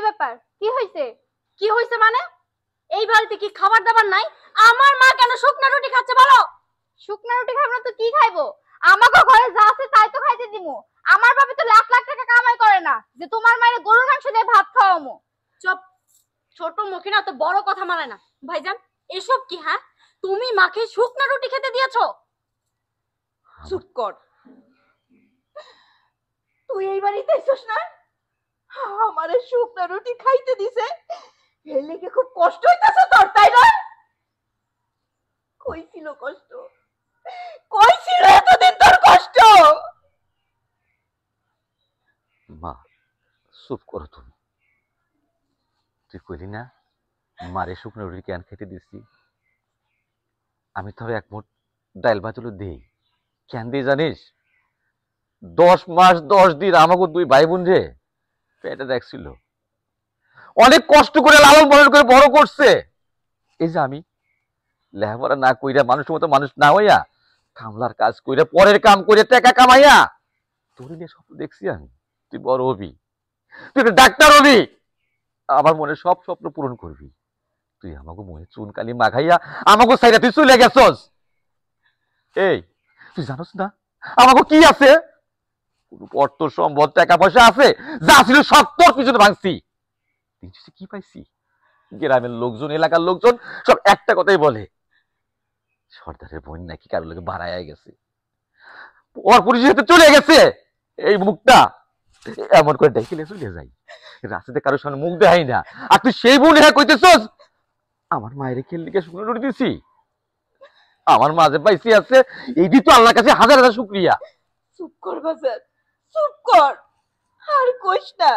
ব্যাপার? কি হয়েছে? কি হয়েছে মানে? এই বাড়িতে কি খাবার দাবার নাই? আমার মা কেন শুকনা রুটি খাচ্ছে বলো? শুকনা রুটি খাবো না তো কি খাইবো? আমাকে ঘরে যা আছে তাই তো খাইতে দিমু। আমার বাবা তো লাখ লাখ টাকা কামাই করে না যে তোমার মায়ের গরুর মাংস দিয়ে ভাত খাওয়ামু। চুপ, ছোট মুখে না তো বড় কথা মানে না। ভাইজান এসব কি? হ্যাঁ, তুমি মাকে শুকনা রুটি খেতে দিয়েছো? চুপ কর। তুই এই বাড়িতে এসেছিস না? আমারে শুকনা রুটি খাইতে দিছে, এর লেগে খুব কষ্ট হইতাছে তোর, তাই না? কই ছিল কষ্ট? কই ছিল এতদিন তোর কষ্ট? মা চুপ করো তুমি। তুই কইলি না মারে শুকনো রুটি কেন খেতে দিছি? আমি তো এক মুঠ ডাইল ভাতুলো দিই। কেন দিই জানিস? 10 মাস 10 দিন আমাকে দুই ভাই বোন রে পেটে দেখছিল, অনেক কষ্ট করে লালন পালন করে বড় করছে। এই যে আমি লেখাপড়া না কইরা মানুষের মতো মানুষ না হইয়া কামলার কাজ কইরা পরের কাম করে টাকা কামাইয়া তোর নিয়ে স্বপ্ন দেখছি আমি তুই বড় হবি, তুই একটা ডাক্তার হবি, আমার মনে সব স্বপ্ন পূরণ করবি। তুই আমাকে মনে চুনকালি মাখাইয়া আমাকে সাইডে তুই চলে গেছস। এই তুই জানোস না আমাকে কি আছে? কোন অর্থ সম্পদ টাকা পয়সা আছে? যা ছিল সব তোর পিছনে ভাঙছি। কি পাইছি? গ্রামের লোকজন এলাকার লোকজন সব একটা কথাই বলে, সর্দারের বোন নাকি কারো লোকে বাড়ায় গেছে, ওর পুলিশের সাথে চলে গেছে। এই মুখটা এমন করে দেখলে চলে যাই, রাস্তাতে কারোর সামনে মুখ দেখাই না। আর তুই সেই বোন হ্যাঁ কইতেছস আমার মায়ের খেল লিখে শুকনো রুটি দিছি? আমার মা যে পাইছি আছে এই দিয়ে তো আল্লাহর কাছে হাজার হাজার শুকরিয়া। চুপ কর বাজার, চুপ কর। আর কইস না,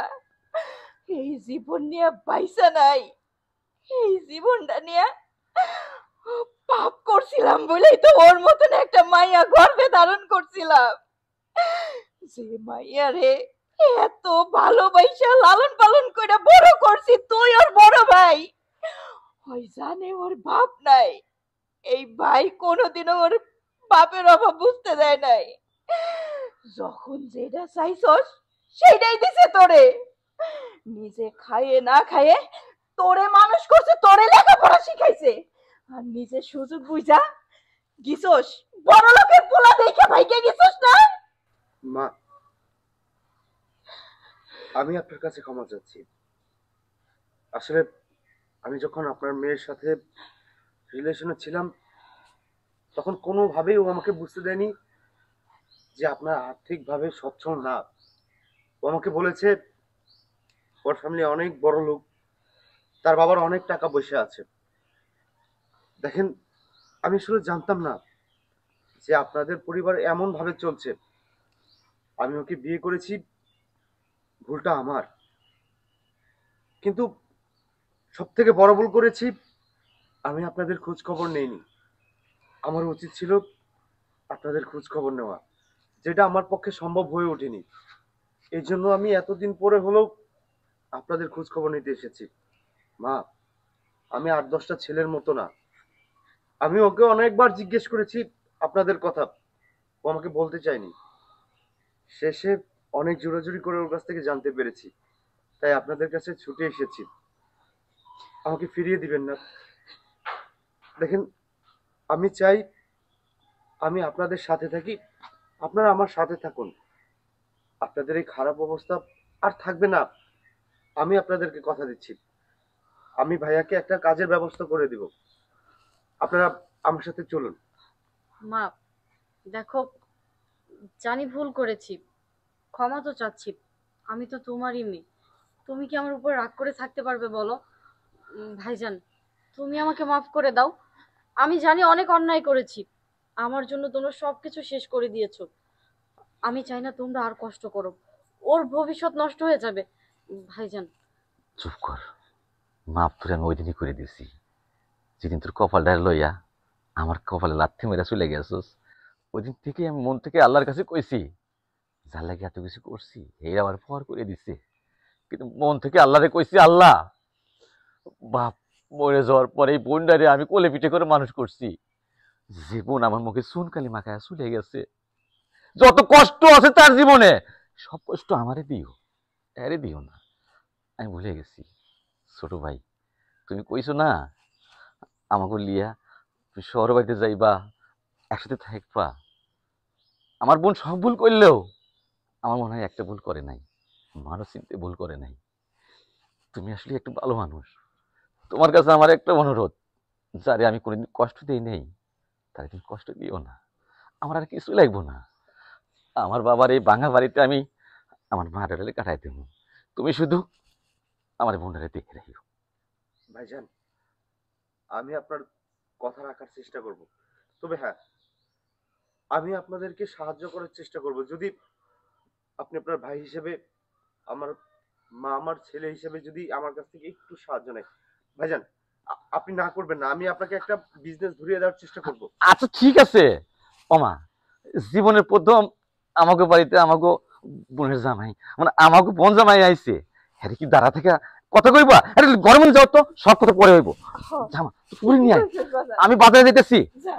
এই জীবন নিয়ে বাইসা নাই। এই জীবনটা নিয়ে পাপ করছিলাম বলেই তো ওর মতন একটা মাইয়া গর্ভে ধারণ করছিলাম। যে মাইয়া রে এত ভালোবাসা লালন পালন করে বড় করছি, তুই ওর বড় ভাই। ওই জানে ওর বাপ নাই, এই ভাই কোনোদিনও ওর বাপের অভাব বুঝতে দেয় নাই। যখন যেটা চাইছস সেটাই দিছে তোরে। নিজে খাইয়ে না খাইয়ে তোরে মানুষ করছে, তোরে লেখাপড়া শিখাইছে। আর নিজে সুযোগ বুঝা গিছস বড় লোকের পোলা দেখে ভাইকে গিছস না? মা, আমি আপনার কাছে ক্ষমা চাচ্ছি। আসলে আমি যখন আপনার মেয়ের সাথে রিলেশনে ছিলাম তখন কোনোভাবেই ও আমাকে বুঝতে দেয়নি যে আপনার আর্থিকভাবে সচ্ছল না। ও আমাকে বলেছে ওর ফ্যামিলি অনেক বড় লোক, তার বাবার অনেক টাকা পয়সা আছে। দেখেন, আমি আসলে জানতাম না যে আপনাদের পরিবার এমন ভাবে চলছে। আমি ওকে বিয়ে করেছি, ভুলটা আমার। কিন্তু সব থেকে বড় ভুল করেছি, আমি আপনাদের খোঁজ খবর নেইনি। আমার উচিত ছিল আপনাদের খোঁজ খবর নেওয়া, যেটা আমার পক্ষে সম্ভব হয়ে ওঠেনি। এই জন্য আমি এতদিন পরে হলেও আপনাদের খোঁজ খবর নিতে এসেছি। মা, আমি 8-10টা ছেলের মতো না। আমি ওকে অনেকবার জিজ্ঞেস করেছি আপনাদের কথা, ও আমাকে বলতে চায়নি। শেষে অনেক জোরাজুরি করে ওর কাছ থেকে জানতে পেরেছি, তাই আপনাদের কাছে ছুটে এসেছি। আমাকে ফিরিয়ে দিবেন না। দেখেন, আমি চাই আমি আপনাদের সাথে থাকি, আপনারা আমার সাথে থাকুন। আপনাদের এই খারাপ অবস্থা আর থাকবে না। আমি আপনাদেরকে কথা দিচ্ছি, আমি ভাইয়াকে একটা কাজের ব্যবস্থা করে দিব। আপনারা আমার সাথে চলুন। মা দেখো, জানি ভুল করেছি, ক্ষমা তো চাচ্ছি। আমি তো তোমারই মেয়ে, তুমি কি আমার উপর রাগ করে থাকতে পারবে বলো? ভাইজান তুমি আমাকে মাফ করে দাও। আমি জানি অনেক অন্যায় করেছি, আমার জন্য তোমরা সবকিছু শেষ করে দিয়েছো। আমি চাই না তোমরা আর কষ্ট করো, ওর ভবিষ্যৎ নষ্ট হয়ে যাবে। ভাইজান চুপ কর। মাপ তোরে আমি ওই দিনই করে দিছি, যেদিন তোর কপালটা লইয়া আমার কপালে লাথি মেরা চলে গেছস। ওই দিন থেকে আমি মন থেকে আল্লাহর কাছে কইছি, যার লাগে এত কিছু করছি এই আমার পর করে দিছে। কিন্তু মন থেকে আল্লাহরে কইছি, আল্লাহ বাপ মরে যাওয়ার পরে এই বোনটারে আমি কোলে পিঠে করে মানুষ করছি। যে বোন আমার মুখে চুনকালি মাখায় চলে গেছে, যত কষ্ট আছে তার জীবনে সব কষ্ট আমারে দিও, এরে দিও না। আমি ভুলে গেছি। ছোট ভাই, তুমি কইছো না আমাকে লিয়া তুমি শহর বাড়িতে যাইবা, একসাথে থাকবা। আমার বোন সব ভুল করলেও আমার মনে হয় একটা ভুল করে নাই, মানুষ চিনতে ভুল করে নাই। তুমি আসলে একটু ভালো মানুষ। তোমার কাছে আমার একটা অনুরোধ, যারে আমি কোনোদিন কষ্ট দিই নেই তারে তুমি কষ্ট দিও না। আমার আর কিছু লাগবো না। আমার বাবার এই ভাঙা বাড়িতে আমি আমার মায়ের কাটাই দেবো। তুমি শুধু আমার বোনটারে দেখে রাখিও। ভাইজান, আমি আপনার কথা রাখার চেষ্টা করব। তবে হ্যাঁ, আমি আপনাদেরকে সাহায্য করার চেষ্টা করব। যদি আপনি আপনার ভাই হিসেবে, আমার মা আমার ছেলে হিসেবে যদি আমার কাছ থেকে একটু সাহায্য নেয়। ভাইজান, আপনি না করবেন না, আমি আপনাকে একটা বিজনেস ধরিয়ে দেওয়ার চেষ্টা করব। আচ্ছা ঠিক আছে। ওমা, জীবনের প্রথম আমাকে বাড়িতে আমাকে বোনের জামাই, মানে আমাকে বোন জামাই আইছে, হ্যাঁ কি দাঁড়া থেকে কথা কইবা? আরে গরমে যাও তো, সব কথা পরে হইব। জামা তুই নিয়ে আয়, আমি বাজারে যেতেছি। যা